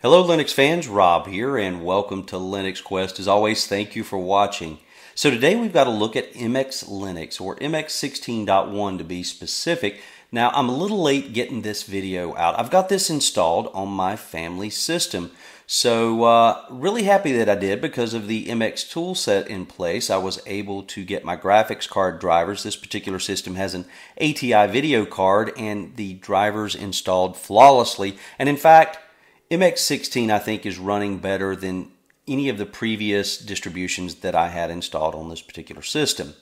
Hello Linux fans, Rob here and welcome to Linux Quest. As always, thank you for watching. So today we've got to look at MX Linux, or MX16.1 to be specific. Now I'm a little late getting this video out. I've got this installed on my family system. So really happy that I did because of the MX toolset in place. I was able to get my graphics card drivers. This particular system has an ATI video card and the drivers installed flawlessly. And in fact, MX16 I think is running better than any of the previous distributions that I had installed on this particular system.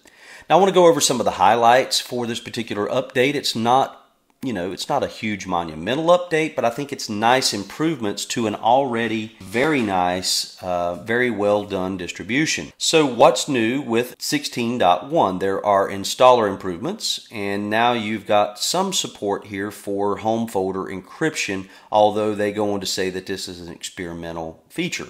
Now I want to go over some of the highlights for this particular update. It's not a huge monumental update, but I think it's nice improvements to an already very nice, very well done distribution. So what's new with 16.1? There are installer improvements, and now you've got some support here for home folder encryption, although they go on to say that this is an experimental feature.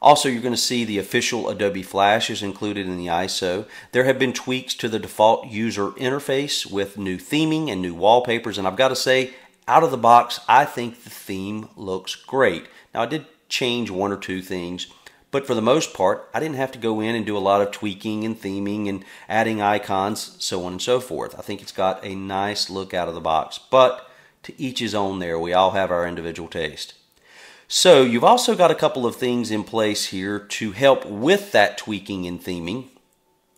Also, you're going to see the official Adobe Flash is included in the ISO. There have been tweaks to the default user interface with new theming and new wallpapers, and I've got to say, out of the box, I think the theme looks great. Now, I did change one or two things, but for the most part, I didn't have to go in and do a lot of tweaking and theming and adding icons, so on and so forth. I think it's got a nice look out of the box, but to each his own there. We all have our individual taste. So you've also got a couple of things in place here to help with that tweaking and theming.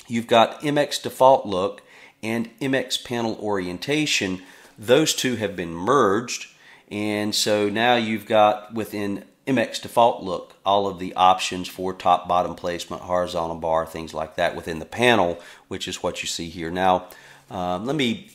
You've got MX default look and MX panel orientation. Those two have been merged, and so now you've got within MX default look all of the options for top bottom placement, horizontal bar, things like that within the panel, which is what you see here. Now let me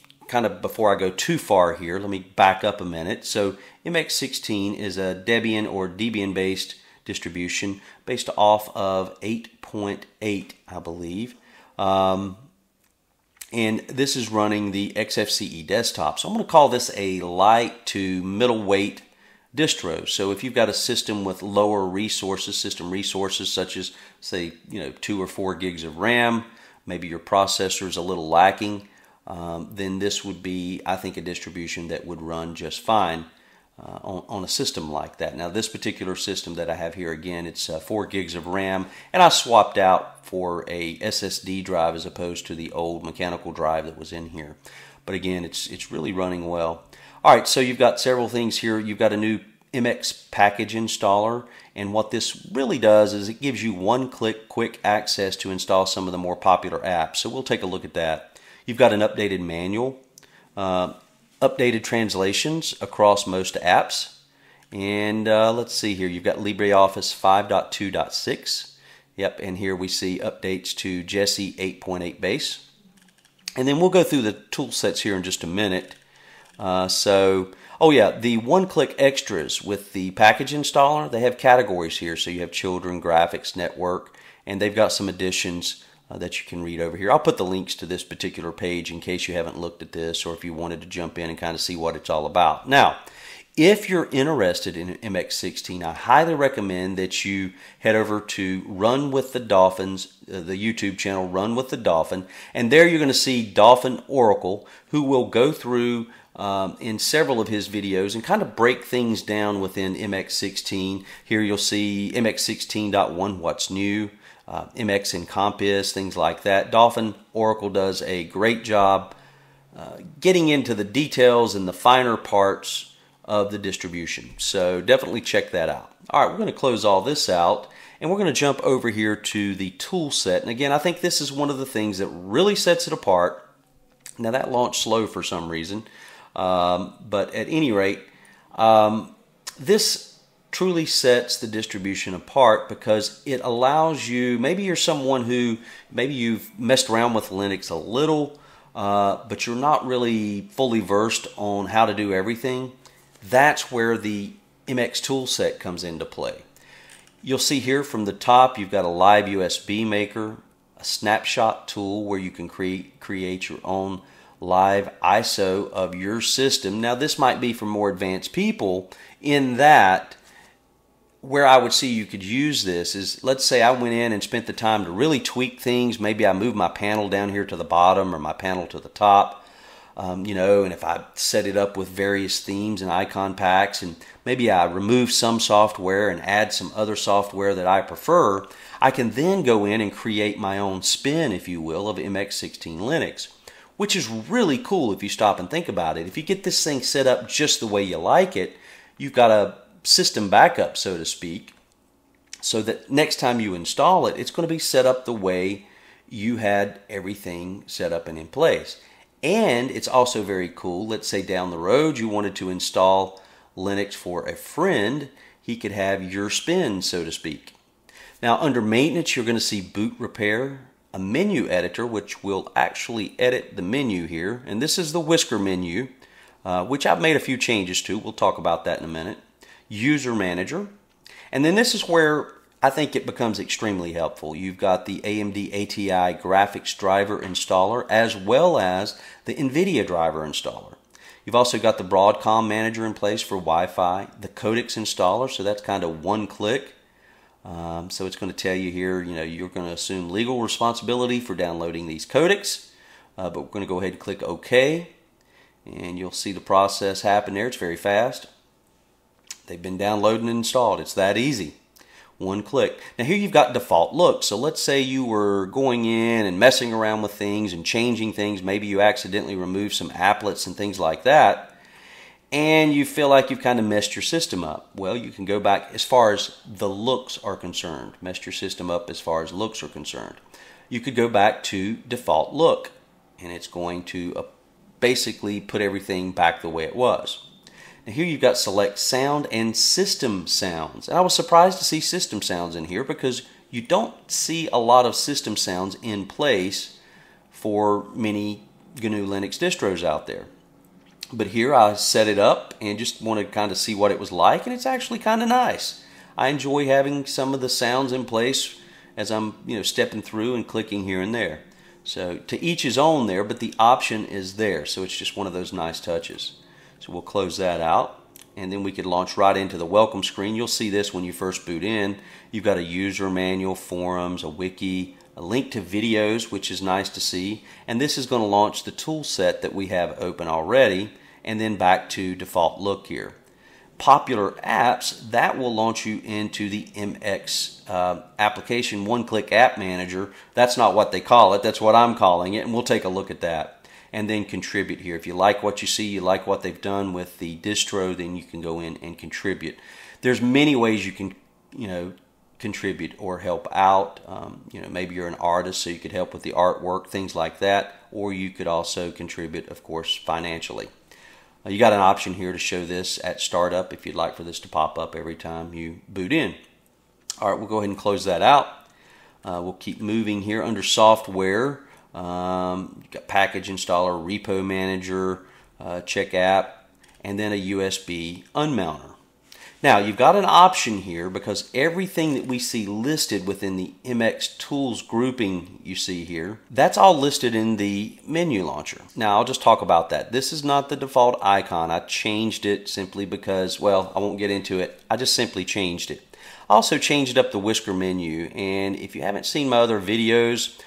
before I go too far here, let me back up a minute. So MX16 is a Debian or Debian based distribution based off of 8.8, I believe. And this is running the XFCE desktop. So I'm going to call this a light to middleweight distro. So if you've got a system with lower resources, system resources such as, say, 2 or 4 gigs of RAM, maybe your processor is a little lacking, then this would be, I think, a distribution that would run just fine on a system like that. Now, this particular system that I have here, again, it's 4 gigs of RAM, and I swapped out for a SSD drive as opposed to the old mechanical drive that was in here. But again, it's really running well. All right, so you've got several things here. You've got a new MX package installer, and what this really does is it gives you one-click quick access to install some of the more popular apps. So we'll take a look at that. You've got an updated manual, updated translations across most apps, and let's see here. You've got LibreOffice 5.2.6. Yep, and here we see updates to Jessie 8.8 base. And then we'll go through the tool sets here in just a minute. Oh yeah, the one-click extras with the package installer, they have categories here. So you have children, graphics, network, and they've got some additions that you can read over here. I'll put the links to this particular page in case you haven't looked at this or if you wanted to jump in and kind of see what it's all about. Now, if you're interested in MX16, I highly recommend that you head over to Run with the Dolphins, the YouTube channel Run with the Dolphin, and there you're going to see Dolphin Oracle, who will go through in several of his videos and kind of break things down within MX16. Here you'll see MX16.1, what's new, MX Encompass, things like that. Dolphin Oracle does a great job getting into the details and the finer parts of the distribution. So definitely check that out. All right, we're going to close all this out and we're going to jump over here to the tool set. And again, I think this is one of the things that really sets it apart. Now that launched slow for some reason, but at any rate, this truly sets the distribution apart because it allows you, maybe you're someone who, maybe you've messed around with Linux a little, but you're not really fully versed on how to do everything. That's where the MX toolset comes into play. You'll see here from the top, you've got a live USB maker, a snapshot tool where you can create your own live ISO of your system. Now this might be for more advanced people in that where I would see you could use this is, let's say I went in and spent the time to really tweak things. Maybe I moved my panel down here to the bottom or my panel to the top. and if I set it up with various themes and icon packs, and maybe I remove some software and add some other software that I prefer, I can then go in and create my own spin, if you will, of MX16 Linux, which is really cool if you stop and think about it. If you get this thing set up just the way you like it, you've got a system backup, so to speak, so that next time you install it, it's going to be set up the way you had everything set up and in place. And it's also very cool. Let's say down the road you wanted to install Linux for a friend. He could have your spin, so to speak. Now under maintenance, you're going to see boot repair, a menu editor, which will actually edit the menu here. And this is the whisker menu, which I've made a few changes to. We'll talk about that in a minute. User manager. And then this is where I think it becomes extremely helpful. You've got the AMD ATI graphics driver installer as well as the NVIDIA driver installer. You've also got the Broadcom manager in place for Wi-Fi, the codecs installer, so that's kind of one click. So it's going to tell you here, you're going to assume legal responsibility for downloading these codecs, but we're going to go ahead and click OK, and you'll see the process happen there. It's very fast. They've been downloaded and installed. It's that easy. One click. Now here you've got default look. So let's say you were going in and messing around with things and changing things. Maybe you accidentally removed some applets and things like that, and you feel like you've kind of messed your system up. Well, you can go back as far as the looks are concerned. Messed your system up as far as looks are concerned. You could go back to default look, and it's going to basically put everything back the way it was. Now here you've got select sound and system sounds. And I was surprised to see system sounds in here because you don't see a lot of system sounds in place for many GNU Linux distros out there. But here I set it up and just wanted to kind of see what it was like, and it's actually kind of nice. I enjoy having some of the sounds in place as I'm stepping through and clicking here and there. So to each his own there, but the option is there. So it's just one of those nice touches. So we'll close that out, and then we could launch right into the welcome screen. You'll see this when you first boot in. You've got a user manual, forums, a wiki, a link to videos, which is nice to see. And this is going to launch the tool set that we have open already, and then back to default look here. Popular apps, that will launch you into the MX application one-click app manager. That's not what they call it. That's what I'm calling it, and we'll take a look at that. And then contribute here. If you like what you see, you like what they've done with the distro, then you can go in and contribute. There's many ways you can, contribute or help out. Maybe you're an artist, so you could help with the artwork, things like that. Or you could also contribute, of course, financially. You got an option here to show this at startup if you'd like for this to pop up every time you boot in. All right, we'll go ahead and close that out. We'll keep moving here under software. You've got package installer, repo manager, check app, and then a USB unmounter. Now you've got an option here because everything that we see listed within the MX Tools grouping you see here, that's all listed in the menu launcher. Now I'll just talk about that. This is not the default icon. I changed it simply because, well, I won't get into it. I just simply changed it. I also changed up the whisker menu, and if you haven't seen my other videos,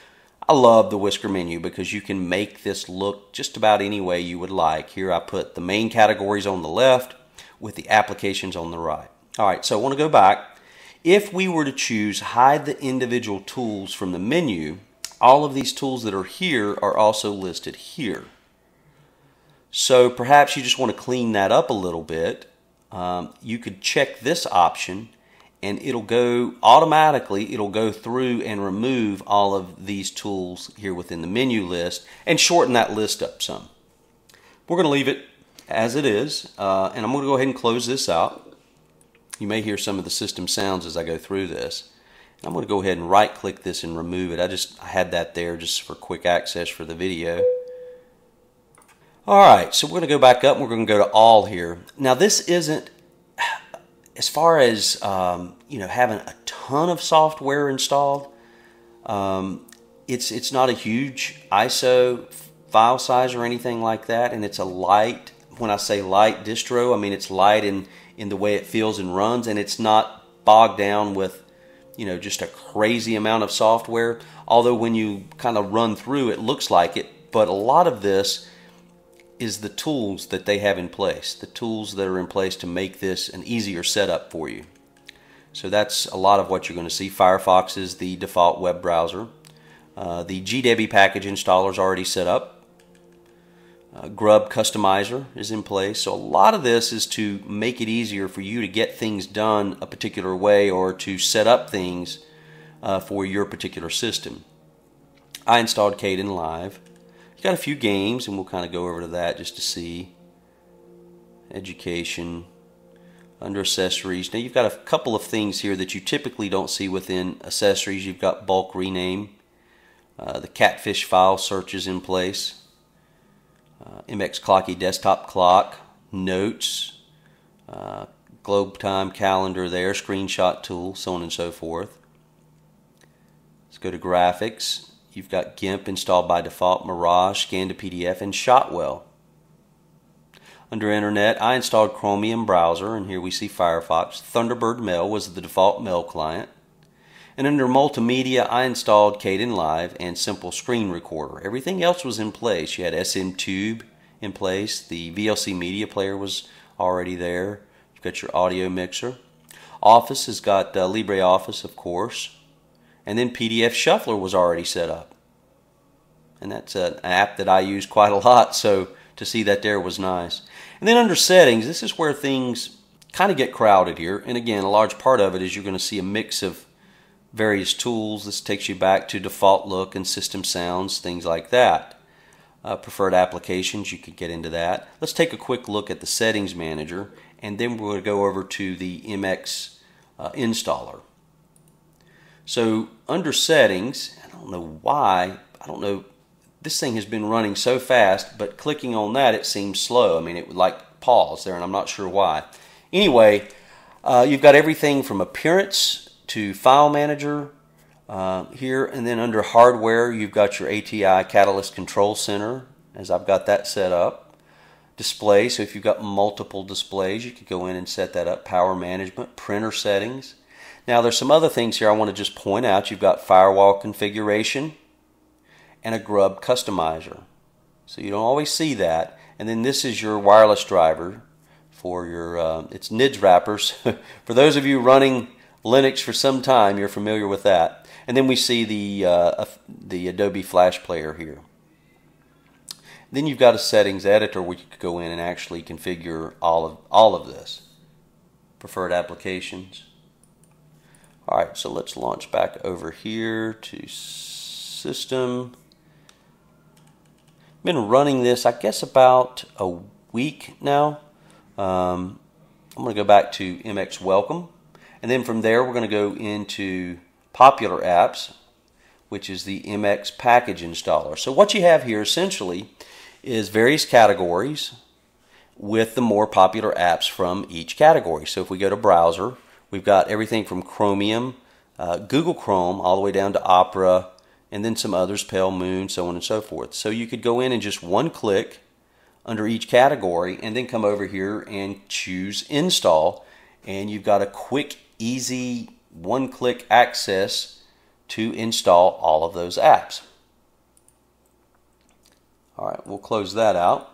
I love the whisker menu because you can make this look just about any way you would like. Here I put the main categories on the left with the applications on the right. Alright, so I want to go back. If we were to choose hide the individual tools from the menu, all of these tools that are here are also listed here. So perhaps you just want to clean that up a little bit. You could check this option, and it'll go automatically, it'll go through and remove all of these tools here within the menu list and shorten that list up some. We're going to leave it as it is, and I'm going to go ahead and close this out. You may hear some of the system sounds as I go through this. I'm going to go ahead and right click this and remove it. I had that there just for quick access for the video. Alright, so we're going to go back up and we're going to go to all here. Now this isn't, as far as having a ton of software installed, it's not a huge ISO file size or anything like that, and it's a light. When I say light distro, I mean it's light in the way it feels and runs, and it's not bogged down with just a crazy amount of software. Although when you kind of run through, it looks like it, but a lot of this is the tools that they have in place, the tools that are in place to make this an easier setup for you. So that's a lot of what you're going to see. Firefox is the default web browser. The GW package installer is already set up. Grub customizer is in place. So a lot of this is to make it easier for you to get things done a particular way or to set up things for your particular system. I installed Kdenlive. You got a few games, and we'll kind of go over to that just to see. Education, under accessories. Now you've got a couple of things here that you typically don't see within accessories. You've got bulk rename. The catfish file search is in place. MX Clocky desktop clock, notes, globe time calendar there, screenshot tool, so on and so forth. Let's go to graphics. You've got GIMP installed by default, Mirage, Scan to PDF, and Shotwell. Under Internet, I installed Chromium browser, and here we see Firefox. Thunderbird Mail was the default mail client. And under Multimedia, I installed Kdenlive and Simple Screen Recorder. Everything else was in place. You had SMTube in place. The VLC Media Player was already there. You've got your audio mixer. Office has got LibreOffice, of course. And then PDF Shuffler was already set up. And that's an app that I use quite a lot, so to see that there was nice. And then under Settings, this is where things kind of get crowded here. And again, a large part of it is you're going to see a mix of various tools. This takes you back to default look and system sounds, things like that. Preferred applications, you could get into that. Let's take a quick look at the settings manager, and then we're going to go over to the MX installer. So under settings, I don't know why, this thing has been running so fast, but clicking on that it seems slow. I mean, it would like pause there, and I'm not sure why. Anyway, you've got everything from appearance to file manager here, and then under hardware you've got your ATI Catalyst Control Center, as I've got that set up. Display, so if you've got multiple displays you could go in and set that up. Power management, printer settings. Now there's some other things here I want to just point out. You've got firewall configuration and a grub customizer, so you don't always see that. And then this is your wireless driver for your it's NIDS wrappers. For those of you running Linux for some time, you're familiar with that. And then we see the Adobe Flash Player here. Then you've got a settings editor where you could go in and actually configure all of this. Preferred applications. Alright, so let's launch back over here to System. Been running this, I guess, about a week now. I'm going to go back to MX Welcome. And then from there, we're going to go into Popular Apps, which is the MX Package Installer. So what you have here essentially is various categories with the more popular apps from each category. So if we go to Browser, we've got everything from Chromium, Google Chrome, all the way down to Opera, and then some others, Pale Moon, so on and so forth. So you could go in and just one click under each category and then come over here and choose Install, and you've got a quick, easy, one-click access to install all of those apps. Alright, we'll close that out.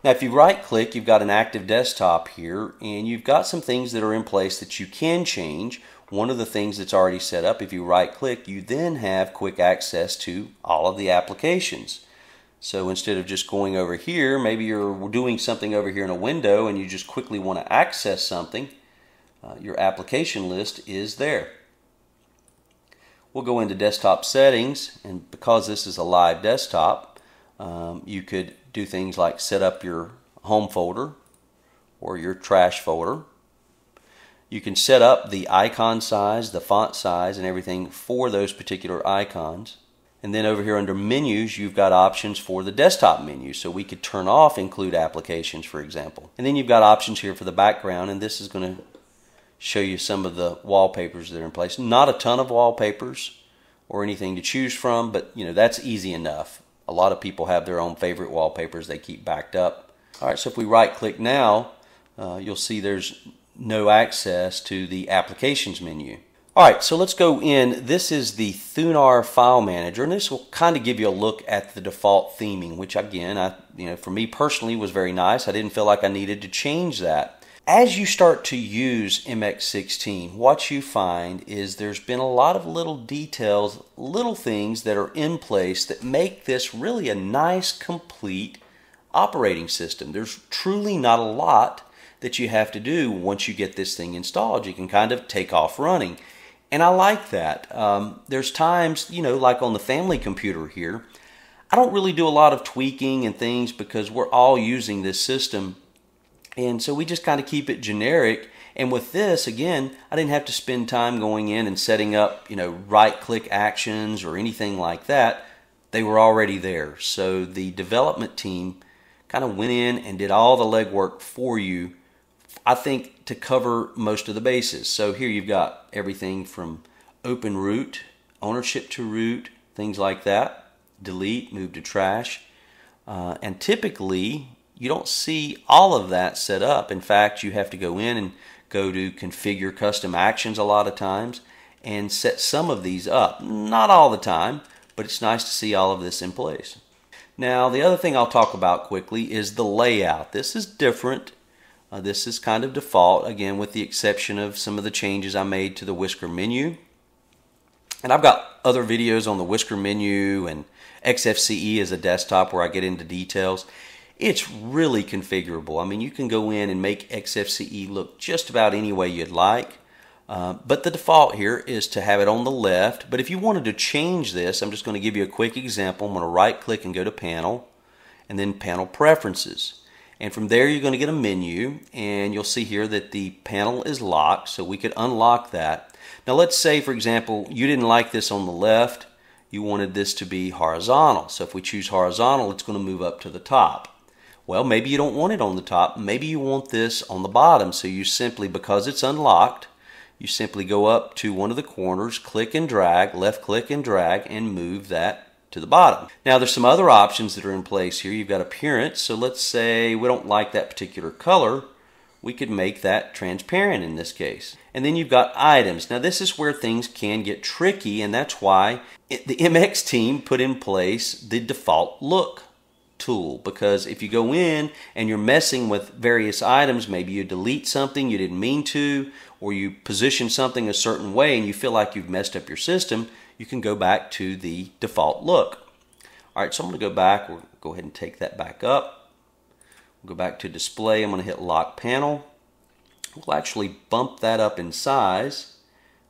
Now if you right-click, you've got an active desktop here, and you've got some things that are in place that you can change. One of the things that's already set up, if you right-click, you then have quick access to all of the applications. So instead of just going over here, maybe you're doing something over here in a window and you just quickly want to access something, your application list is there. We'll go into desktop settings, and because this is a live desktop, you could do things like set up your home folder or your trash folder. You can set up the icon size, the font size, and everything for those particular icons. And then over here under menus, you've got options for the desktop menu. So we could turn off include applications, for example. And then you've got options here for the background, and this is going to show you some of the wallpapers that are in place. Not a ton of wallpapers or anything to choose from, but that's easy enough. A lot of people have their own favorite wallpapers they keep backed up. Alright, so if we right click now, you'll see there's no access to the applications menu. Alright, so let's go in. This is the Thunar file manager, and this will kind of give you a look at the default theming, which again, for me personally was very nice. I didn't feel like I needed to change that. As you start to use MX16, what you find is there's been a lot of little details, little things that are in place that make this really a nice, complete operating system. There's truly not a lot that you have to do once you get this thing installed. You can kind of take off running. And I like that. There's times, like on the family computer here, I don't really do a lot of tweaking and things because we're all using this system. And so we just kind of keep it generic. And with this, again, I didn't have to spend time going in and setting up, right-click actions or anything like that. They were already there. So the development team kind of went in and did all the legwork for you, I think, to cover most of the bases. So here you've got everything from open root, ownership to root, things like that, delete, move to trash. And typically, you don't see all of that set up. In fact, you have to go in and go to configure custom actions a lot of times and set some of these up. Not all the time, but it's nice to see all of this in place. Now, the other thing I'll talk about quickly is the layout. This is different. This is kind of default, again, with the exception of some of the changes I made to the whisker menu. And I've got other videos on the whisker menu and XFCE as a desktop where I get into details. It's really configurable. I mean, you can go in and make XFCE look just about any way you'd like. But the default here is to have it on the left. But if you wanted to change this, I'm just going to give you a quick example. I'm going to right-click and go to Panel, and then Panel Preferences. And from there, you're going to get a menu, and you'll see here that the panel is locked, so we could unlock that. Now, let's say, for example, you didn't like this on the left. You wanted this to be horizontal. So if we choose horizontal, it's going to move up to the top. Well, maybe you don't want it on the top. Maybe you want this on the bottom. So you simply, because it's unlocked, you simply go up to one of the corners, click and drag, left click and drag, and move that to the bottom. Now there's some other options that are in place here. You've got appearance. So let's say we don't like that particular color. We could make that transparent in this case. And then you've got items. Now this is where things can get tricky, and that's why the MX team put in place the default look tool, because if you go in and you're messing with various items, maybe you delete something you didn't mean to, or you position something a certain way and you feel like you've messed up your system, you can go back to the default look. Alright, so I'm going to go back. We'll go ahead and take that back up. We'll go back to display. I'm going to hit lock panel. We'll actually bump that up in size.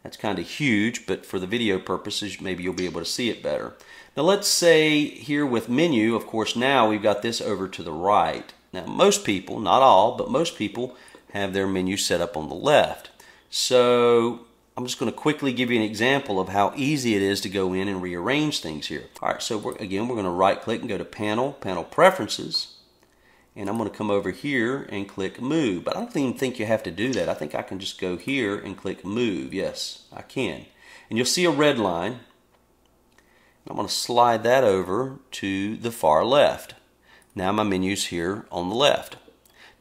That's kind of huge, but for the video purposes, maybe you'll be able to see it better. Now let's say here with menu, of course, now we've got this over to the right. Now most people, not all, but most people have their menu set up on the left. So I'm just going to quickly give you an example of how easy it is to go in and rearrange things here. Alright, so we're going to right click and go to Panel, Panel Preferences. And I'm going to come over here and click Move. But I don't even think you have to do that. I think I can just go here and click Move. Yes, I can. And you'll see a red line. I'm going to slide that over to the far left. Now my menu's here on the left.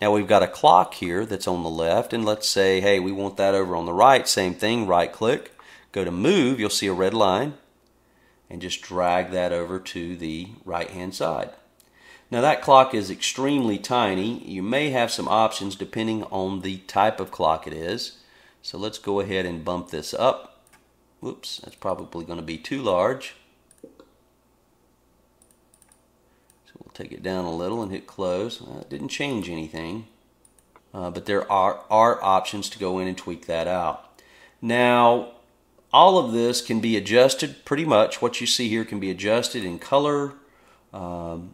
Now we've got a clock here that's on the left, and let's say, hey, we want that over on the right. Same thing, right click, go to Move, you'll see a red line, and just drag that over to the right hand side. Now that clock is extremely tiny. You may have some options depending on the type of clock it is. So let's go ahead and bump this up. Whoops, that's probably going to be too large. We'll take it down a little and hit close. It didn't change anything, but there are options to go in and tweak that out. Now, all of this can be adjusted pretty much. What you see here can be adjusted in color. We'll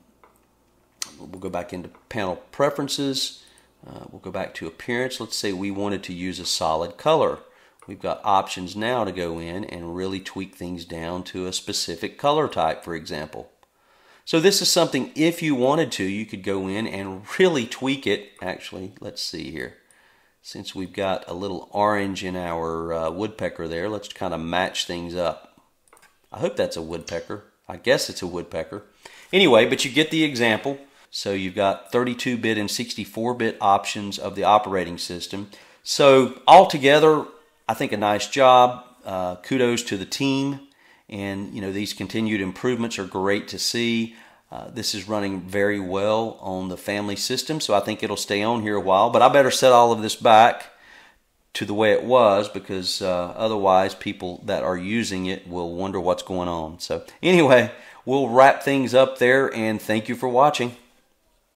go back into Panel Preferences. We'll go back to Appearance. Let's say we wanted to use a solid color. We've got options now to go in and really tweak things down to a specific color type, for example. So this is something, if you wanted to, you could go in and really tweak it. Actually, let's see here. Since we've got a little orange in our woodpecker there, let's kind of match things up. I hope that's a woodpecker. I guess it's a woodpecker. Anyway, but you get the example. So you've got 32-bit and 64-bit options of the operating system. So altogether, I think a nice job. kudos to the team, and these continued improvements are great to see. This is running very well on the family system, so I think it'll stay on here a while. But I better set all of this back to the way it was, because otherwise people that are using it will wonder what's going on. So anyway, we'll wrap things up there, and thank you for watching.